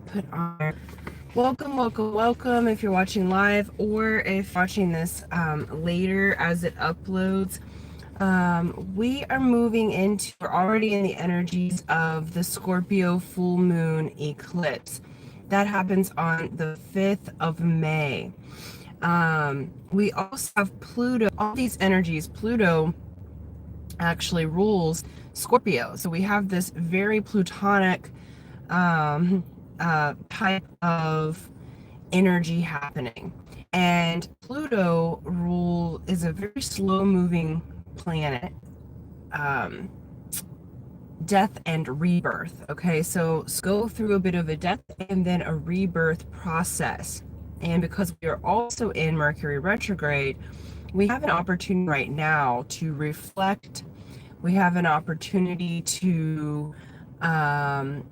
put on. Welcome if you're watching live or if watching this later as it uploads. We are moving into, we're already in the energies of the Scorpio full moon eclipse. That happens on the 5th of May. We also have Pluto, all these energies. Pluto actually rules Scorpio. So we have this very plutonic type of energy happening. And Pluto is a very slow moving planet. Death and rebirth. Okay, so go through a bit of a death and then a rebirth process. And because we are also in Mercury retrograde, we have an opportunity right now to reflect. We have an opportunity to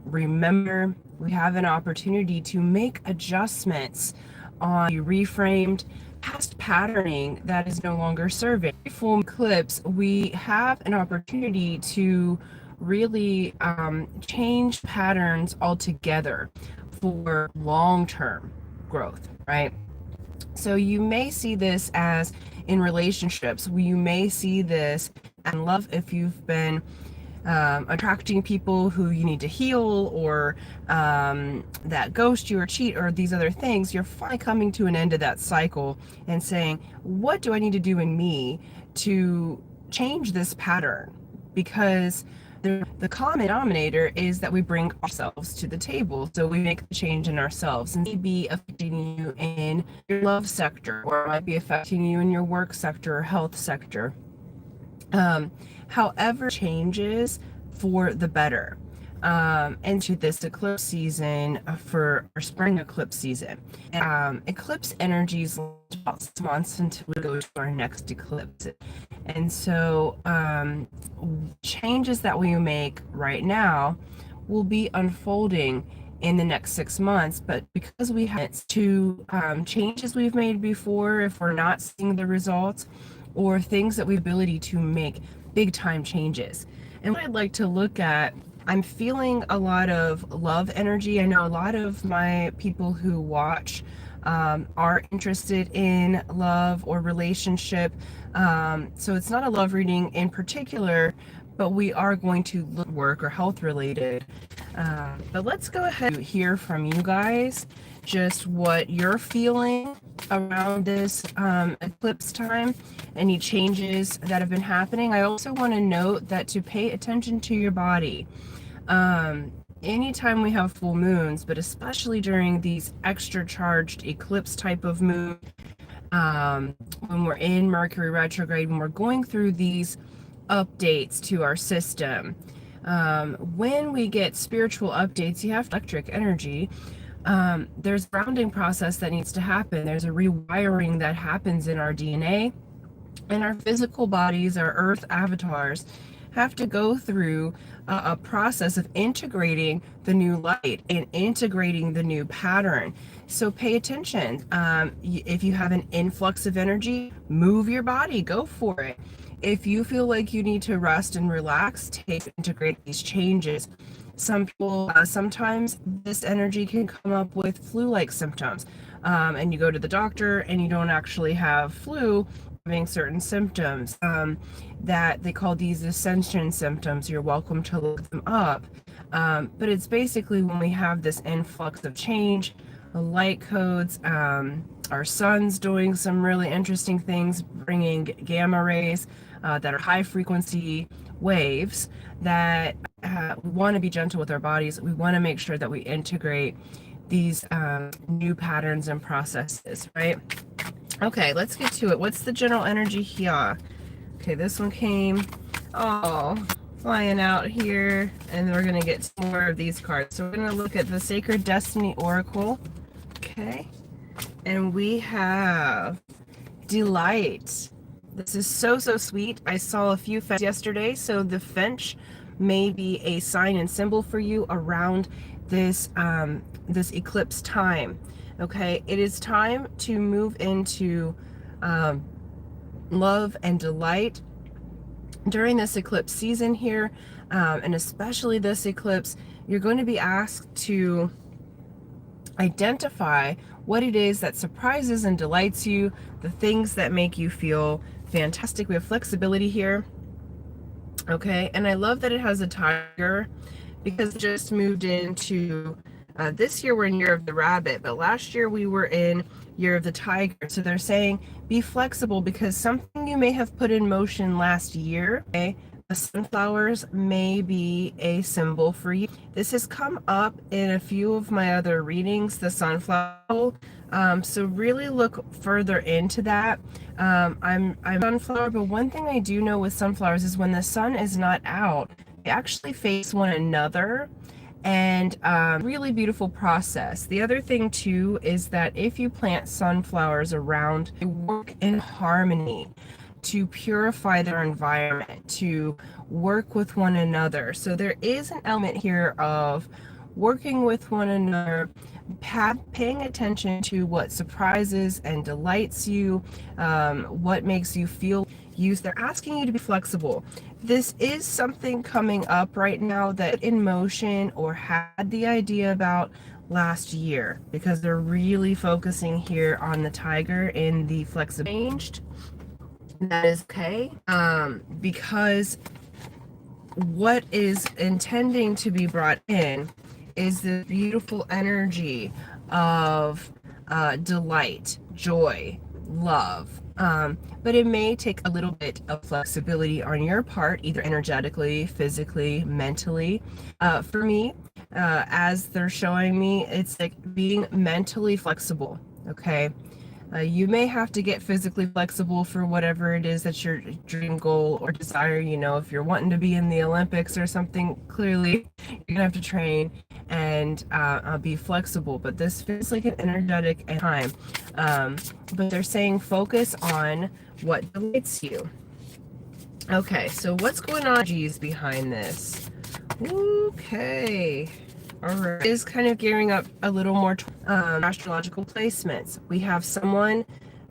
remember. We have an opportunity to make adjustments on the reframed past patterning that is no longer serving. Full eclipse, we have an opportunity to really change patterns altogether for long-term growth, right? So you may see this as in relationships. You may see this in love if you've been attracting people who you need to heal, or that ghost you or cheat, or these other things. You're finally coming to an end of that cycle and saying, what do I need to do in me to change this pattern? Because the common denominator is that we bring ourselves to the table. So we make the change in ourselves, and it may be affecting you in your love sector, or it might be affecting you in your work sector or health sector. However, changes for the better. Into this eclipse season for our spring eclipse season. Eclipse energies last about 6 months until we go to our next eclipse. And so changes that we make right now will be unfolding in the next 6 months, but because we have to changes we've made before, if we're not seeing the results, or things that we have the ability to make big time changes. And what I'd like to look at, I'm feeling a lot of love energy. I know a lot of my people who watch are interested in love or relationship. So it's not a love reading in particular, but we are going to look work or health related. But let's go ahead and hear from you guys just what you're feeling around this eclipse time, any changes that have been happening. I also want to note that to pay attention to your body. Anytime we have full moons, but especially during these extra charged eclipse type of moon, when we're in Mercury retrograde, when we're going through these updates to our system, when we get spiritual updates, you have electric energy. There's a grounding process that needs to happen. There's a rewiring that happens in our DNA, and our physical bodies, our earth avatars, have to go through a process of integrating the new light and integrating the new pattern. So pay attention. If you have an influx of energy, move your body, go for it. If you feel like you need to rest and relax, integrate these changes. Some people, sometimes this energy can come up with flu-like symptoms, and you go to the doctor and you don't actually have flu, having certain symptoms that they call these ascension symptoms. You're welcome to look them up, but it's basically when we have this influx of change, the light codes, our sun's doing some really interesting things, bringing gamma rays that are high frequency waves that we want to be gentle with our bodies. We want to make sure that we integrate these new patterns and processes, right? Okay, let's get to it. What's the general energy here? Okay, this one came, flying out here, and we're going to get more of these cards. So we're going to look at the Sacred Destiny Oracle. Okay, and we have Delight. This is so sweet. I saw a few finches yesterday, so the finch may be a sign and symbol for you around this this eclipse time. Okay, it is time to move into love and delight during this eclipse season here, and especially this eclipse. You're going to be asked to Identify what it is that surprises and delights you, the things that make you feel fantastic. We have flexibility here. Okay, and I love that it has a tiger, because it just moved into this year we're in year of the rabbit, but last year we were in year of the tiger. So they're saying be flexible, because something you may have put in motion last year, okay, the sunflowers may be a symbol for you. This has come up in a few of my other readings, the sunflower. So really look further into that. I'm sunflower, but one thing I do know with sunflowers is when the sun is not out, they actually face one another, and really beautiful process. The other thing too is that if you plant sunflowers around, they work in harmony to purify their environment, to work with one another. So there is an element here of working with one another, paying attention to what surprises and delights you, what makes you feel used. They're asking you to be flexible. This is something coming up right now that in motion or had the idea about last year, because they're really focusing here on the tiger in the flexible changed. That is okay, because what is intending to be brought in is the beautiful energy of delight, joy, love. But it may take a little bit of flexibility on your part, either energetically, physically, mentally. For me, as they're showing me, it's like being mentally flexible, okay? You may have to get physically flexible for whatever it is that's your dream goal or desire. You know, if you're wanting to be in the Olympics or something, clearly you're gonna have to train and be flexible. But this feels like an energetic time. But they're saying focus on what delights you. Okay, so what's going on, G's, behind this? Okay. All right, is kind of gearing up a little more astrological placements. We have someone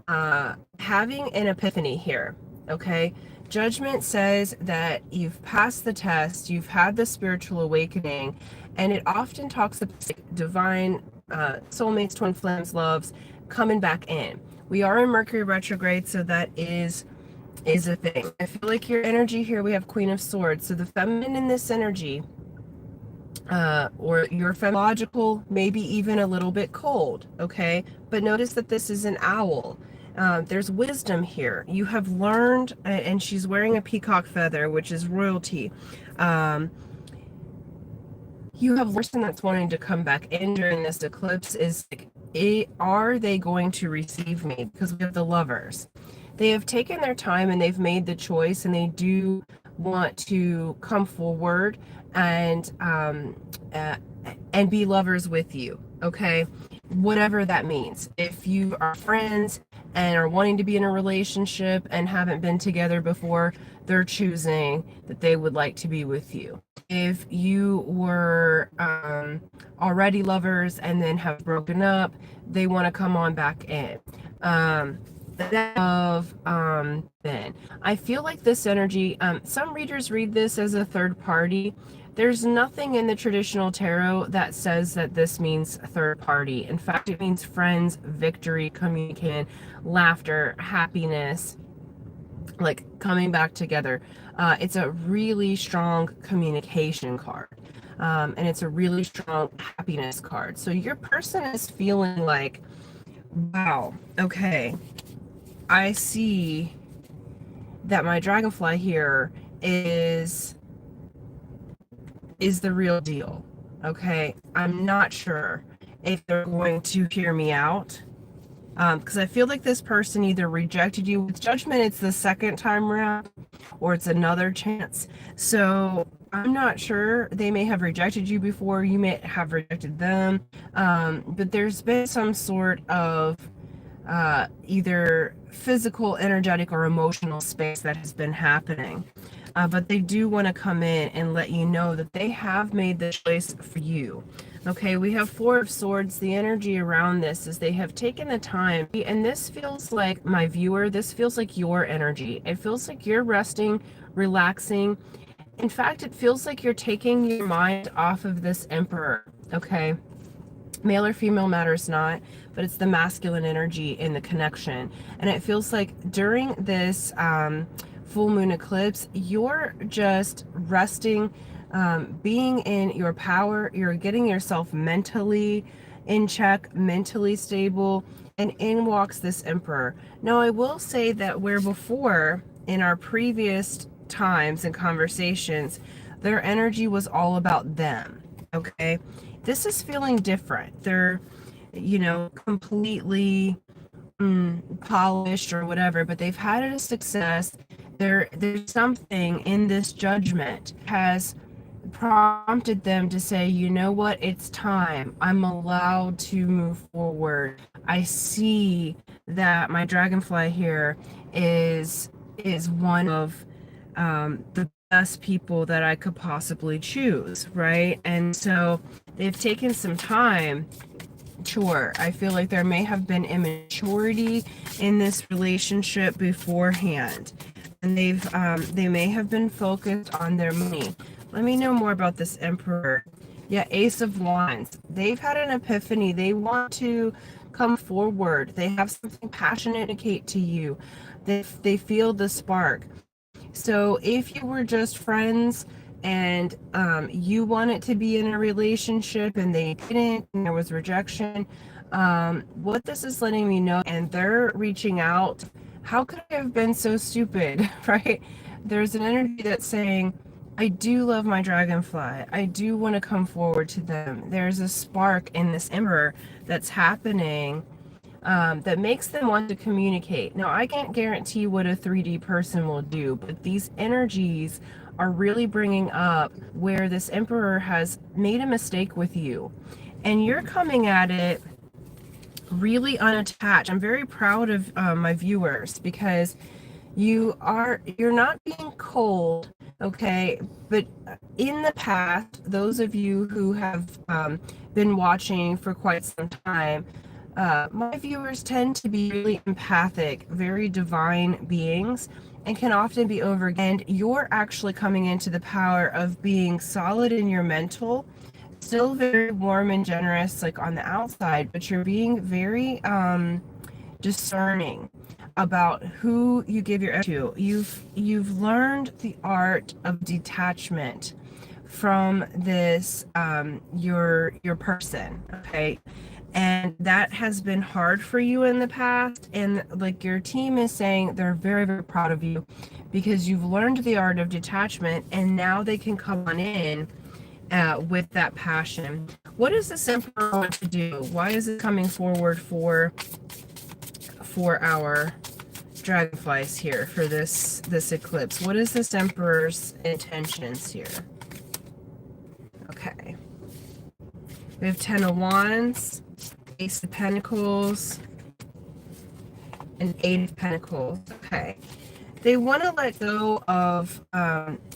having an epiphany here, okay? Judgment says that you've passed the test, you've had the spiritual awakening, and it often talks about divine soulmates, twin flames, loves coming back in. We are in Mercury retrograde, so that is a thing. I feel like your energy here, we have Queen of Swords, so the feminine in this energy, or your logical, maybe even a little bit cold, okay? But notice that this is an owl. There's wisdom here. You have learned, and she's wearing a peacock feather, which is royalty. You have person that's wanting to come back in during this eclipse is like, are they going to receive me? Because we have the Lovers. They have taken their time and they've made the choice, and they do want to come forward and be lovers with you, okay? Whatever that means. If you are friends and are wanting to be in a relationship and haven't been together before, they're choosing that they would like to be with you. If you were already lovers and then have broken up, they want to come on back in. Then I feel like this energy, some readers read this as a third party. There's nothing in the traditional tarot that says that this means third party. In fact, it means friends, victory, communication, laughter, happiness, like coming back together. It's a really strong communication card. And it's a really strong happiness card. So your person is feeling like, wow, okay, I see that my dragonfly here is the real deal. Okay, I'm not sure if they're going to hear me out, because I feel like this person either rejected you. With Judgment, it's the second time around, or it's another chance. So I'm not sure. They may have rejected you before, you may have rejected them, but there's been some sort of either physical, energetic, or emotional space that has been happening. But they do want to come in and let you know that they have made the choice for you. Okay, we have Four of Swords. The energy around this is they have taken the time, and this feels like, my viewer, this feels like your energy. It feels like you're resting, relaxing. In fact, it feels like you're taking your mind off of this Emperor, okay? Male or female matters not, but it's the masculine energy in the connection. And it feels like during this full moon eclipse, you're just resting, being in your power. You're getting yourself mentally in check, mentally stable, and in walks this emperor. Now, I will say that where before in our previous times and conversations, their energy was all about them. Okay, this is feeling different. They're, completely polished or whatever, but they've had a success. There's something in this judgment has prompted them to say, you know what, it's time. I'm allowed to move forward. I see that my dragonfly here is one of the best people that I could possibly choose, right? And so they've taken some time. Sure, I feel like there may have been immaturity in this relationship beforehand, and they may have been focused on their money. Let me know more about this emperor. Yeah, Ace of Wands. They've had an epiphany. They want to come forward. They have something passionate to communicate to you. They feel the spark. So if you were just friends and you wanted to be in a relationship and they didn't, and there was rejection, what this is letting me know, and they're reaching out, how could I have been so stupid, right? There's an energy that's saying, I do love my dragonfly. I do want to come forward to them. There's a spark in this emperor that's happening that makes them want to communicate. Now, I can't guarantee what a 3D person will do, but these energies are really bringing up where this emperor has made a mistake with you, and you're coming at it really unattached. I'm very proud of my viewers, because you're not being cold, okay? But in the past, those of you who have been watching for quite some time, my viewers tend to be really empathic, very divine beings, and can often be over. And you're actually coming into the power of being solid in your mental, still very warm and generous, like on the outside, but you're being very discerning about who you give your to. You've learned the art of detachment from this your person, okay? And that has been hard for you in the past, and like your team is saying, they're very, very proud of you because you've learned the art of detachment, and now they can come on in with that passion. What does this emperor want to do? Why is it coming forward for our dragonflies here for this eclipse? What is this emperor's intentions here? Okay, we have 10 of Wands, Ace of Pentacles, and 8 of Pentacles. Okay, they want to let go of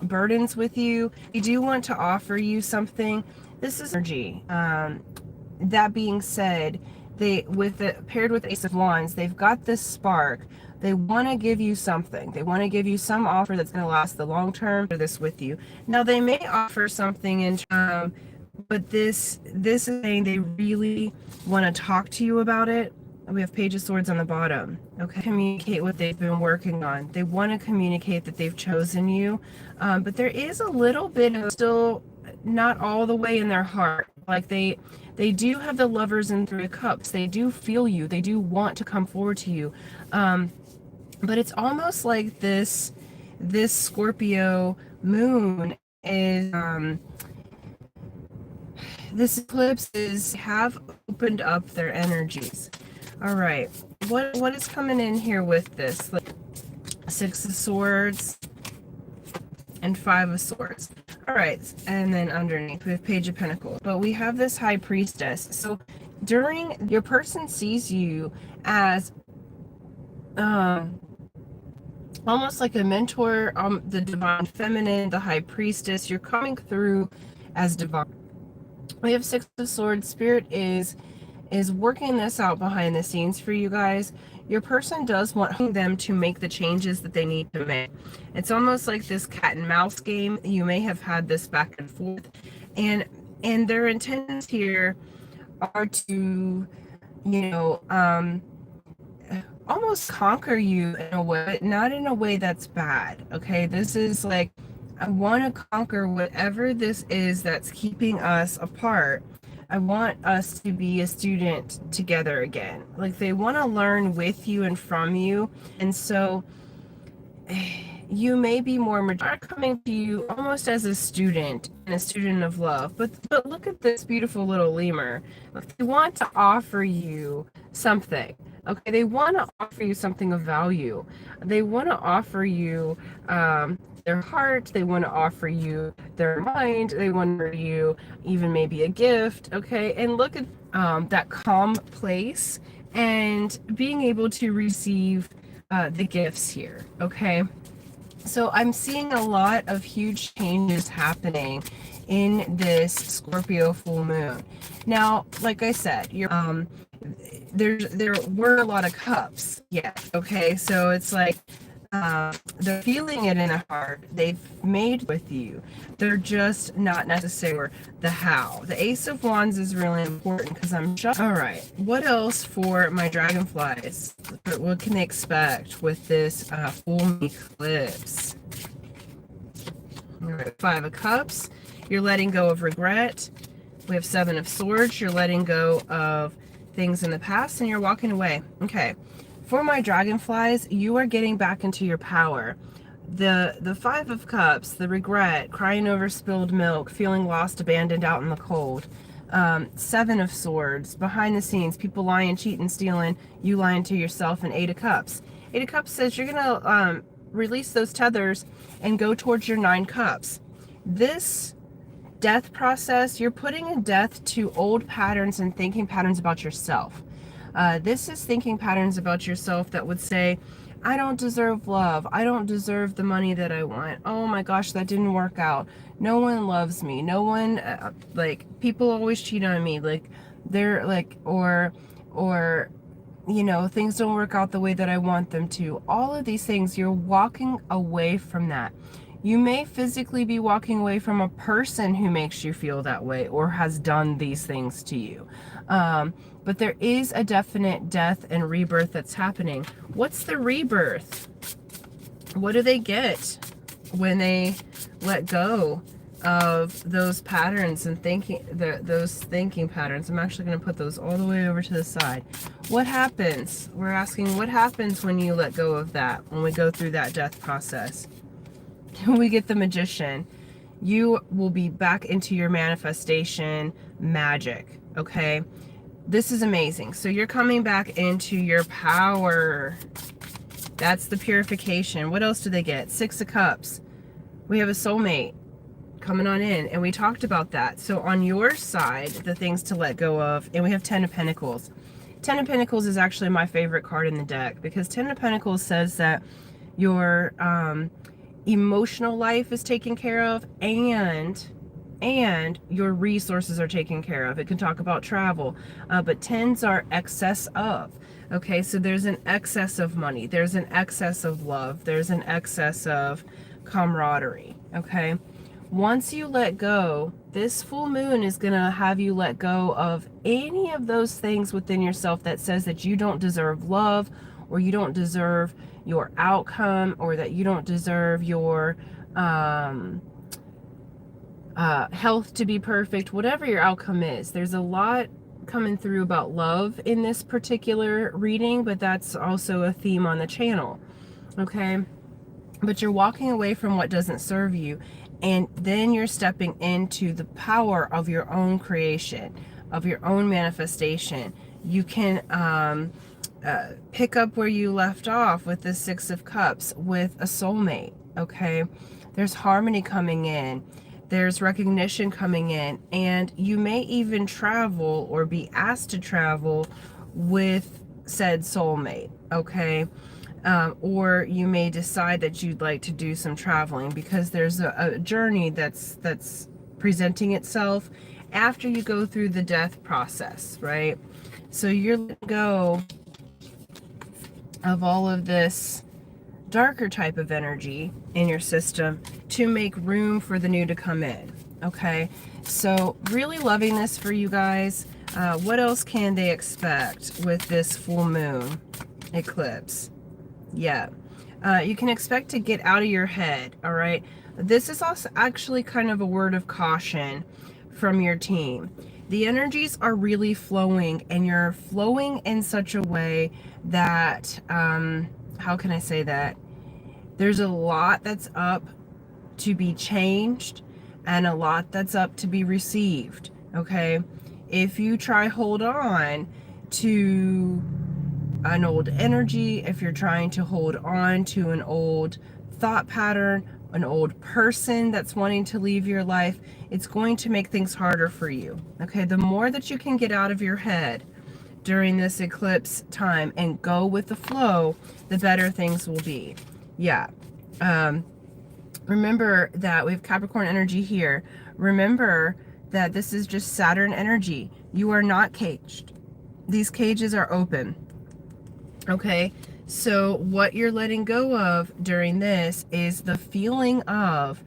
burdens with you. They do want to offer you something. This is energy. That being said, paired with Ace of Wands, they've got this spark. They want to give you something. They want to give you some offer that's going to last the long term for this with you. Now, they may offer something in but this is saying they really want to talk to you about it. We have Page of Swords on the bottom. Okay, communicate what they've been working on. They want to communicate that they've chosen you, but there is a little bit of still not all the way in their heart. Like they do have the Lovers and 3 of Cups. They do feel you. They do want to come forward to you, but it's almost like this Scorpio moon is this eclipse have opened up their energies. All right, what is coming in here with this? Like 6 of Swords and 5 of Swords. All right, and then underneath we have Page of Pentacles. But we have this High Priestess. So during your person sees you as almost like a mentor, the divine feminine, the High Priestess. You're coming through as divine. We have 6 of Swords. Spirit is working this out behind the scenes for you guys. Your person does want them to make the changes that they need to make. It's almost like this cat and mouse game. You may have had this back and forth, and their intentions here are to, you know, almost conquer you in a way, but not in a way that's bad. Okay, this is like, I want to conquer whatever this is that's keeping us apart. I want us to be a student together again. Like, they want to learn with you and from you. And so you may be more mature, coming to you almost as a student and a student of love. But look at this beautiful little lemur. They want to offer you something. Okay, they want to offer you something of value. They want to offer you their heart. They want to offer you their mind. They want to offer you even maybe a gift. Okay, and look at that calm place and being able to receive the gifts here. Okay, so I'm seeing a lot of huge changes happening in this Scorpio full moon. Now, like I said, there were a lot of cups. Yeah. Okay. So it's like they're feeling it in the heart. They've made with you. They're just not necessarily the how. The Ace of Wands is really important because I'm just all right. What else for my dragonflies? What can they expect with this full moon eclipse? All right, 5 of Cups. You're letting go of regret. We have 7 of Swords. You're letting go of things in the past and you're walking away. Okay. For my dragonflies, you are getting back into your power. The 5 of Cups, the regret, crying over spilled milk, feeling lost, abandoned out in the cold. 7 of Swords, behind the scenes, people lying, cheating, stealing, you lying to yourself, and 8 of Cups. 8 of Cups says you're going to release those tethers and go towards your 9 Cups. This death process, you're putting a death to old patterns and thinking patterns about yourself. This is thinking patterns about yourself that would say, I don't deserve love. I don't deserve the money that I want. Oh my gosh, that didn't work out. No one loves me. No one, like, people always cheat on me. Like, they're like, or, you know, things don't work out the way that I want them to. All of these things, you're walking away from that. You may physically be walking away from a person who makes you feel that way or has done these things to you. But there is a definite death and rebirth that's happening. What's the rebirth? What do they get when they let go of those patterns and thinking, those thinking patterns? I'm actually going to put those all the way over to the side. What happens? We're asking, what happens when you let go of that, when we go through that death process? We get the Magician. You will be back into your manifestation magic. Okay, this is amazing. So you're coming back into your power. That's the purification. What else do they get? 6 of Cups. We have a soulmate coming on in, and we talked about that. So on your side, the things to let go of, and we have 10 of Pentacles. 10 of Pentacles is actually my favorite card in the deck because 10 of Pentacles says that your emotional life is taken care of and your resources are taken care of. It can talk about travel, but 10s are excess of. Okay, so there's an excess of money, there's an excess of love, there's an excess of camaraderie. Okay, once you let go, this full moon is going to have you let go of any of those things within yourself that says that you don't deserve love, or you don't deserve your outcome, or that you don't deserve your health to be perfect. Whatever your outcome is, there's a lot coming through about love in this particular reading, but that's also a theme on the channel. Okay, but you're walking away from what doesn't serve you, and then you're stepping into the power of your own creation, of your own manifestation. You can pick up where you left off with the 6 of Cups with a soulmate. Okay, there's harmony coming in, there's recognition coming in, and you may even travel or be asked to travel with said soulmate. Okay, or you may decide that you'd like to do some traveling because there's a journey that's presenting itself after you go through the death process, right? So you're letting go of all of this darker type of energy in your system to make room for the new to come in. Okay, so really loving this for you guys. What else can they expect with this full moon eclipse? Yeah. You can expect to get out of your head, all right? This is also actually kind of a word of caution from your team. The energies are really flowing, and you're flowing in such a way that, how can I say that? There's a lot that's up to be changed and a lot that's up to be received, okay? If you try hold on to an old energy, if you're trying to hold on to an old thought pattern, an old person that's wanting to leave your life, it's going to make things harder for you, okay? The more that you can get out of your head during this eclipse time and go with the flow, the better things will be. Yeah. Remember that we have Capricorn energy here. Remember that this is just Saturn energy. You are not caged. These cages are open. Okay, so what you're letting go of during this is the feeling of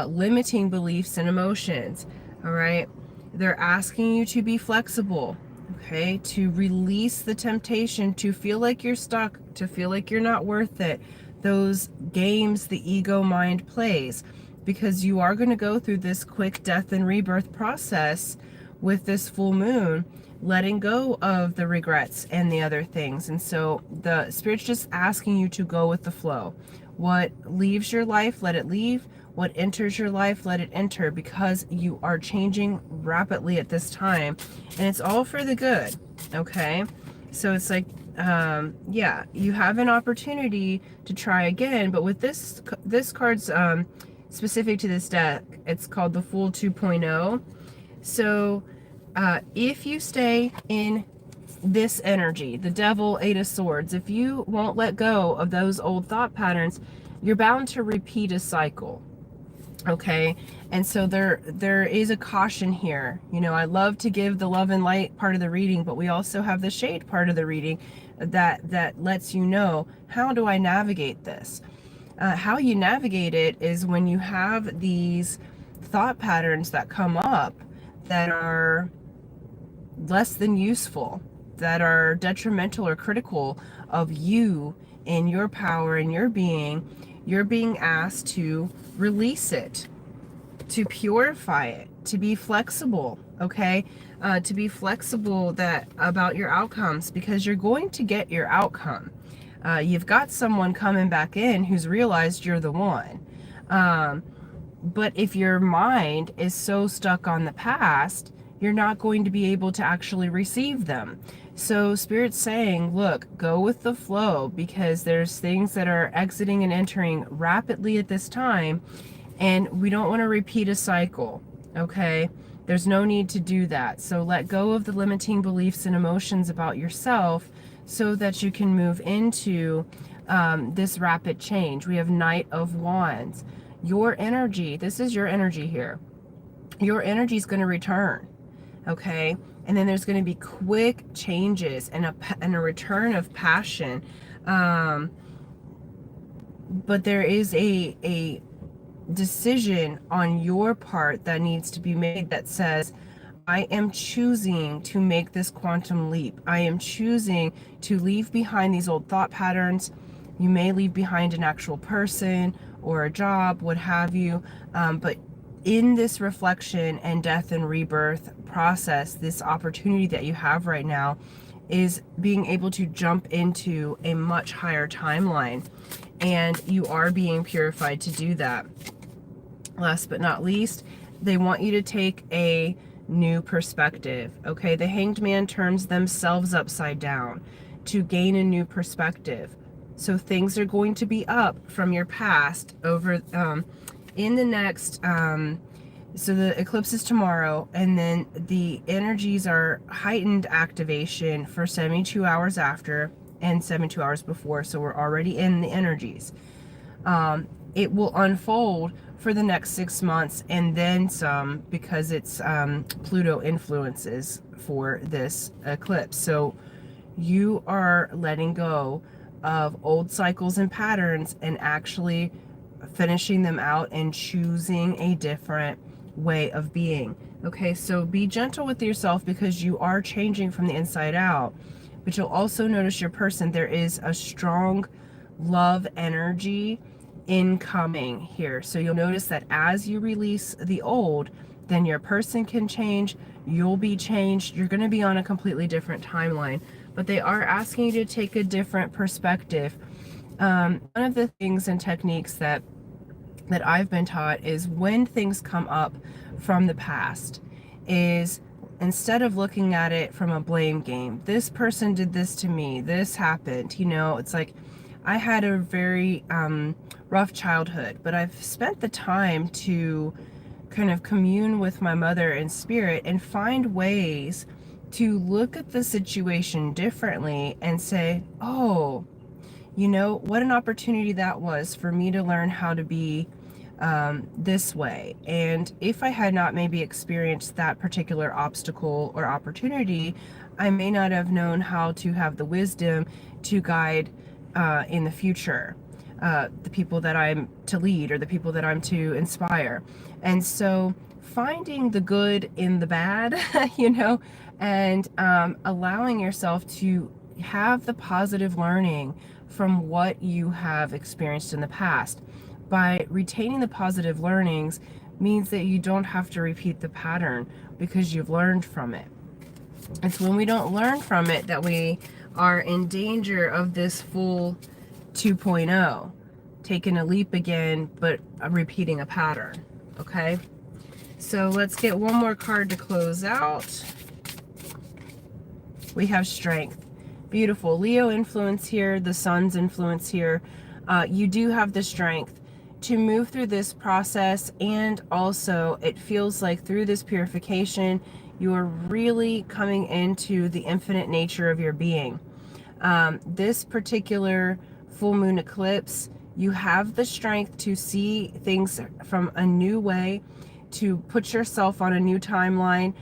limiting beliefs and emotions. All right, they're asking you to be flexible, okay, to release the temptation to feel like you're stuck, to feel like you're not worth it, those games the ego mind plays, because you are going to go through this quick death and rebirth process with this full moon, letting go of the regrets and the other things. And so the Spirit's just asking you to go with the flow. What leaves your life, let it leave. What enters your life, let it enter, because you are changing rapidly at this time, and it's all for the good, okay? So it's like, yeah, you have an opportunity to try again, but with this card's specific to this deck, it's called the Fool 2.0. So if you stay in this energy, the Devil, Eight of Swords, if you won't let go of those old thought patterns, you're bound to repeat a cycle. Okay, and so there is a caution here. You know, I love to give the love and light part of the reading, but we also have the shade part of the reading that lets you know, how do I navigate this? How you navigate it is when you have these thought patterns that come up that are less than useful, that are detrimental or critical of you and your power and your being. You're being asked to release it, to purify it, to be flexible, okay? To be flexible about your outcomes, because you're going to get your outcome. You've got someone coming back in who's realized you're the one. But if your mind is so stuck on the past, you're not going to be able to actually receive them. So Spirit's saying, look, go with the flow, because there's things that are exiting and entering rapidly at this time, and we don't want to repeat a cycle, okay? There's no need to do that. So let go of the limiting beliefs and emotions about yourself so that you can move into this rapid change. We have Knight of Wands. Your energy, this is your energy here. Your energy is going to return, okay? And then there's going to be quick changes and a return of passion. But there is a decision on your part that needs to be made that says, I am choosing to make this quantum leap. I am choosing to leave behind these old thought patterns. You may leave behind an actual person or a job, what have you. But in this reflection and death and rebirth process, this opportunity that you have right now is being able to jump into a much higher timeline. And you are being purified to do that. Last but not least, they want you to take a new perspective, okay? The Hanged Man turns themselves upside down to gain a new perspective. So things are going to be up from your past over in the next, so the eclipse is tomorrow, and then the energies are heightened activation for 72 hours after and 72 hours before, so we're already in the energies. It will unfold for the next 6 months and then some, because it's Pluto influences for this eclipse. So you are letting go of old cycles and patterns and actually finishing them out and choosing a different way of being. Okay, so be gentle with yourself because you are changing from the inside out. But you'll also notice your person, there is a strong love energy incoming here. So you'll notice that as you release the old, then your person can change, you'll be changed, you're going to be on a completely different timeline. But they are asking you to take a different perspective. One of the things and techniques that I've been taught is when things come up from the past is, instead of looking at it from a blame game, this person did this to me, this happened, you know, it's like I had a very rough childhood, but I've spent the time to kind of commune with my mother in spirit and find ways to look at the situation differently and say, oh, you know, what an opportunity that was for me to learn how to be this way. And if I had not maybe experienced that particular obstacle or opportunity, I may not have known how to have the wisdom to guide in the future the people that I'm to lead or the people that I'm to inspire. And so finding the good in the bad, you know, and allowing yourself to have the positive learning from what you have experienced in the past. By retaining the positive learnings means that you don't have to repeat the pattern because you've learned from it. It's when we don't learn from it that we are in danger of this full 2.0, taking a leap again, but repeating a pattern. Okay, so let's get one more card to close out. We have strength. Beautiful. Leo influence here, the sun's influence here. You do have the strength to move through this process, and also it feels like through this purification you are really coming into the infinite nature of your being. This particular full moon eclipse, you have the strength to see things from a new way, to put yourself on a new timeline,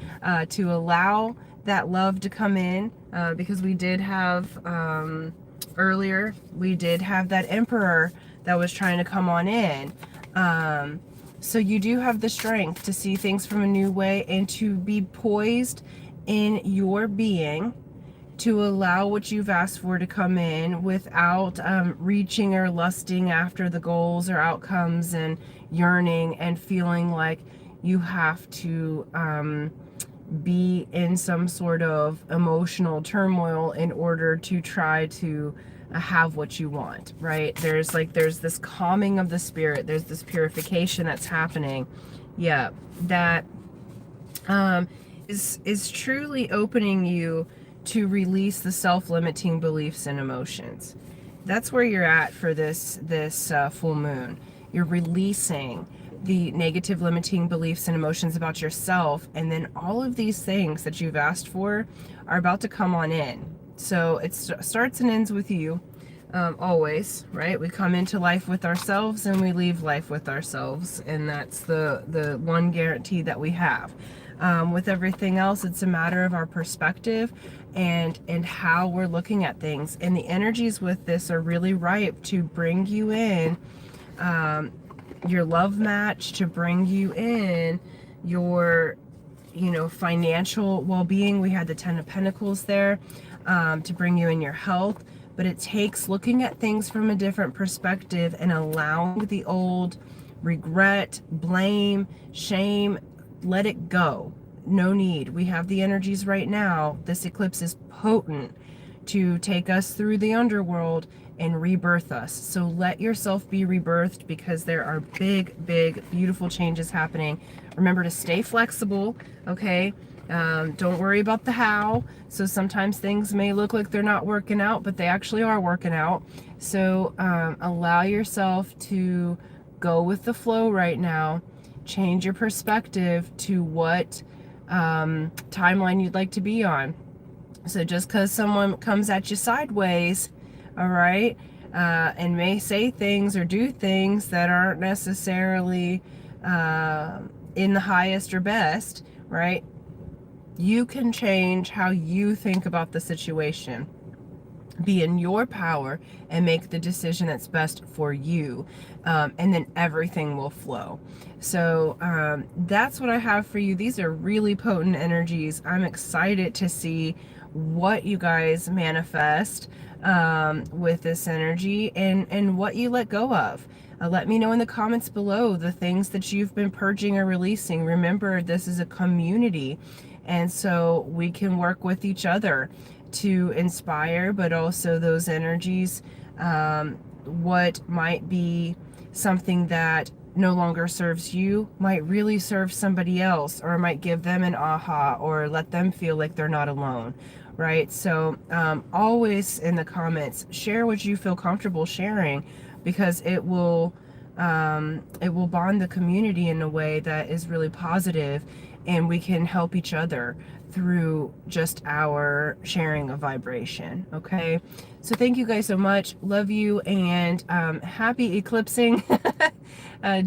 to allow that love to come in, because we did have earlier, we did have that emperor that was trying to come on in. So you do have the strength to see things from a new way and to be poised in your being to allow what you've asked for to come in without reaching or lusting after the goals or outcomes and yearning and feeling like you have to be in some sort of emotional turmoil in order to try to have what you want, right? There's this calming of the spirit, there's this purification that's happening. Yeah, that is truly opening you to release the self-limiting beliefs and emotions. That's where you're at for this full moon. You're releasing the negative limiting beliefs and emotions about yourself, and then all of these things that you've asked for are about to come on in. So it starts and ends with you, always, right? We come into life with ourselves and we leave life with ourselves, and that's the one guarantee that we have. With everything else, it's a matter of our perspective and how we're looking at things. And the energies with this are really ripe to bring you in your love match, to bring you in your, you know, financial well-being. We had the 10 of Pentacles there, to bring you in your health. But it takes looking at things from a different perspective and allowing the old regret, blame, shame, let it go. No need. We have the energies right now. This eclipse is potent to take us through the underworld and rebirth us. So let yourself be rebirthed, because there are big, big, beautiful changes happening. Remember to stay flexible, okay? Don't worry about the how. So sometimes things may look like they're not working out, but they actually are working out. So allow yourself to go with the flow right now. Change your perspective to what timeline you'd like to be on. So just because someone comes at you sideways, all right, and may say things or do things that aren't necessarily in the highest or best, right? You can change how you think about the situation. be in your power and make the decision that's best for you, and then everything will flow. So that's what I have for you. These are really potent energies. I'm excited to see what you guys manifest with this energy, and what you let go of. Let me know in the comments below the things that you've been purging or releasing. Remember, this is a community, and so we can work with each other to inspire, but also those energies, what might be something that no longer serves you might really serve somebody else, or might give them an aha, or let them feel like they're not alone, right? So always in the comments, share what you feel comfortable sharing, because it will bond the community in a way that is really positive, and we can help each other through just our sharing of vibration. Okay, so thank you guys so much. Love you, and happy eclipsing.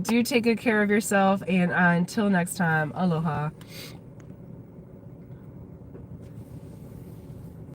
Do take good care of yourself, and until next time, aloha.